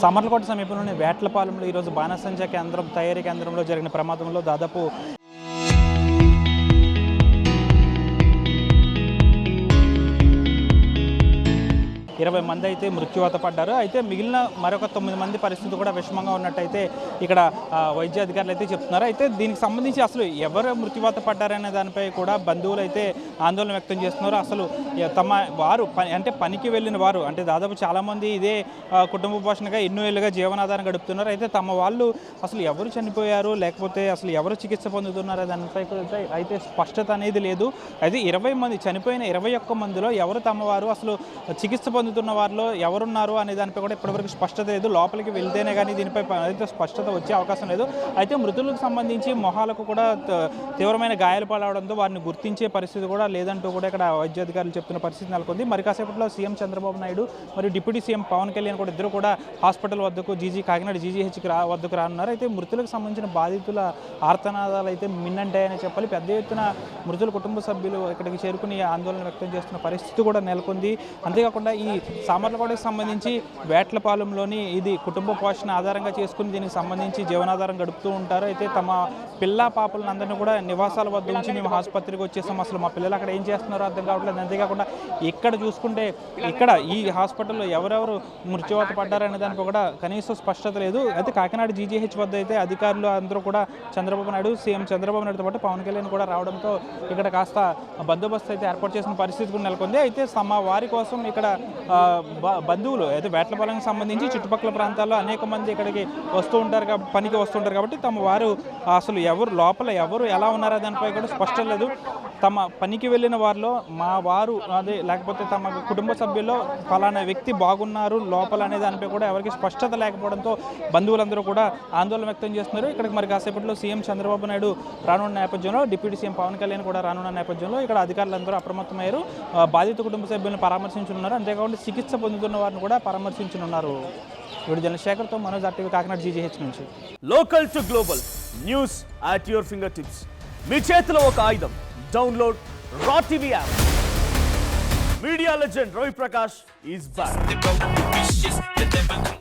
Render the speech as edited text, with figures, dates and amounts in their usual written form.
సమర్లకోట సమీపంలోని వేట్లపాలెంలో ఈరోజు బాణసంచా కేంద్రం తయారీ కేంద్రంలో జరిగిన ప్రమాదంలో దాదాపు 20 మంది అయితే మృత్యువాత పడ్డారు. అయితే మిగిలిన మరొక 9 మంది పరిస్థితి కూడా విషమంగా ఉన్నట్టయితే ఇక్కడ వైద్య అధికారులు అయితే చెప్తున్నారు. అయితే దీనికి సంబంధించి అసలు ఎవరు మృత్యువాత పడ్డారనే దానిపై కూడా బంధువులు అయితే ఆందోళన వ్యక్తం చేస్తున్నారు. అసలు తమ వారు అంటే పనికి వెళ్ళిన వారు అంటే దాదాపు చాలామంది ఇదే కుటుంబ పోషణగా ఎన్నో ఏళ్ళుగా జీవనాధారం గడుపుతున్నారు. అయితే తమ వాళ్ళు అసలు ఎవరు చనిపోయారు లేకపోతే అసలు ఎవరు చికిత్స పొందుతున్నారో దానిపై అయితే స్పష్టత అనేది లేదు. అయితే 20 మంది చనిపోయిన 21 మందిలో ఎవరు తమ వారు అసలు చికిత్స పొందుతున్న వారిలో ఎవరున్నారు అనే దానిపై కూడా ఇప్పటివరకు స్పష్టత లేదు. లోపలికి వెళ్తేనే కానీ దీనిపై అయితే స్పష్టత వచ్చే అవకాశం లేదు. అయితే మృతులకు సంబంధించి మొహాలకు కూడా తీవ్రమైన గాయాలు పాలవడంతో వారిని గుర్తించే పరిస్థితి కూడా లేదంటూ కూడా ఇక్కడ వైద్యాధికారులు చెప్తున్న పరిస్థితి నెలకొంది. మరి కాసేపట్లో సీఎం చంద్రబాబు నాయుడు మరియు డిప్యూటీ సీఎం పవన్ కళ్యాణ్ కూడా ఇద్దరు కూడా హాస్పిటల్ వద్దకు కాకినాడ జీజీహెచ్కి వద్దకు రానున్నారు. అయితే మృతులకు సంబంధించిన బాధితుల ఆర్తనాదాలు అయితే మిన్నంటాయని చెప్పాలి. పెద్ద ఎత్తున మృతుల కుటుంబ సభ్యులు ఇక్కడికి చేరుకుని ఆందోళన వ్యక్తం చేస్తున్న పరిస్థితి కూడా నెలకొంది. అంతేకాకుండా ఈ సామర్లకోటకు సంబంధించి వేట్లపాలెంలోని ఇది కుటుంబ పోషణ ఆధారంగా చేసుకుని దీనికి సంబంధించి జీవనాధారం గడుపుతూ ఉంటారు. అయితే తమ పిల్ల పాపలను అందరినీ కూడా నివాసాల వద్ద నుంచి మేము ఆసుపత్రికి వచ్చేసాం, అసలు మా పిల్లలు అక్కడ ఏం చేస్తున్నారో అర్థం కావట్లేదు. అంతేకాకుండా ఇక్కడ చూసుకుంటే ఇక్కడ ఈ హాస్పిటల్లో ఎవరెవరు మృత్యువాత పడ్డారనే దానిపై కూడా కనీసం స్పష్టత లేదు. అయితే కాకినాడ జీజీహెచ్ వద్ద అయితే అధికారులు అందరూ కూడా చంద్రబాబు నాయుడు సీఎం చంద్రబాబు నాయుడుతో పాటు పవన్ కళ్యాణ్ కూడా రావడంతో ఇక్కడ కాస్త బందోబస్తు అయితే ఏర్పాటు చేసిన పరిస్థితి కూడా నెలకొంది. అయితే తమ వారి కోసం ఇక్కడ బంధువులు అయితే వేట్లపాలెంకి సంబంధించి చుట్టుపక్కల ప్రాంతాల్లో అనేక మంది ఇక్కడికి వస్తూ ఉంటారు పనికి వస్తుంటారు కాబట్టి తమ వారు అసలు ఎవరు లోపల ఎవరు ఎలా ఉన్నారో దానిపై కూడా స్పష్టం లేదు. తమ పనికి వెళ్ళిన వారిలో మా వారు అదే లేకపోతే తమ కుటుంబ సభ్యుల్లో ఫలానా వ్యక్తి బాగున్నారు లోపల అనే దానిపై కూడా ఎవరికి స్పష్టత లేకపోవడంతో బంధువులందరూ కూడా ఆందోళన వ్యక్తం చేస్తున్నారు. ఇక్కడికి మరి కాసేపట్లో సీఎం చంద్రబాబు నాయుడు రానున్న నేపథ్యంలో డిప్యూటీ సీఎం పవన్ కళ్యాణ్ కూడా రానున్న నేపథ్యంలో ఇక్కడ అధికారులందరూ అప్రమత్తమయ్యారు. బాధిత కుటుంబ సభ్యులను పరామర్శించనున్నారు. అంతేకాకుండా చికిత్స పొందుతున్న వారిని కూడా పరామర్శించనున్నారు. వీడియో జర్నలిస్ట్ శేఖర్తో మనోజ్ ఆర్టీవీ కాకినాడ జీజీహెచ్ నుంచి. Local to global news at your finger tips. మీ చేతిలో ఒక ఆయుధం. డౌన్లోడ్ రా TV app. Media legend Ravi Prakash is back.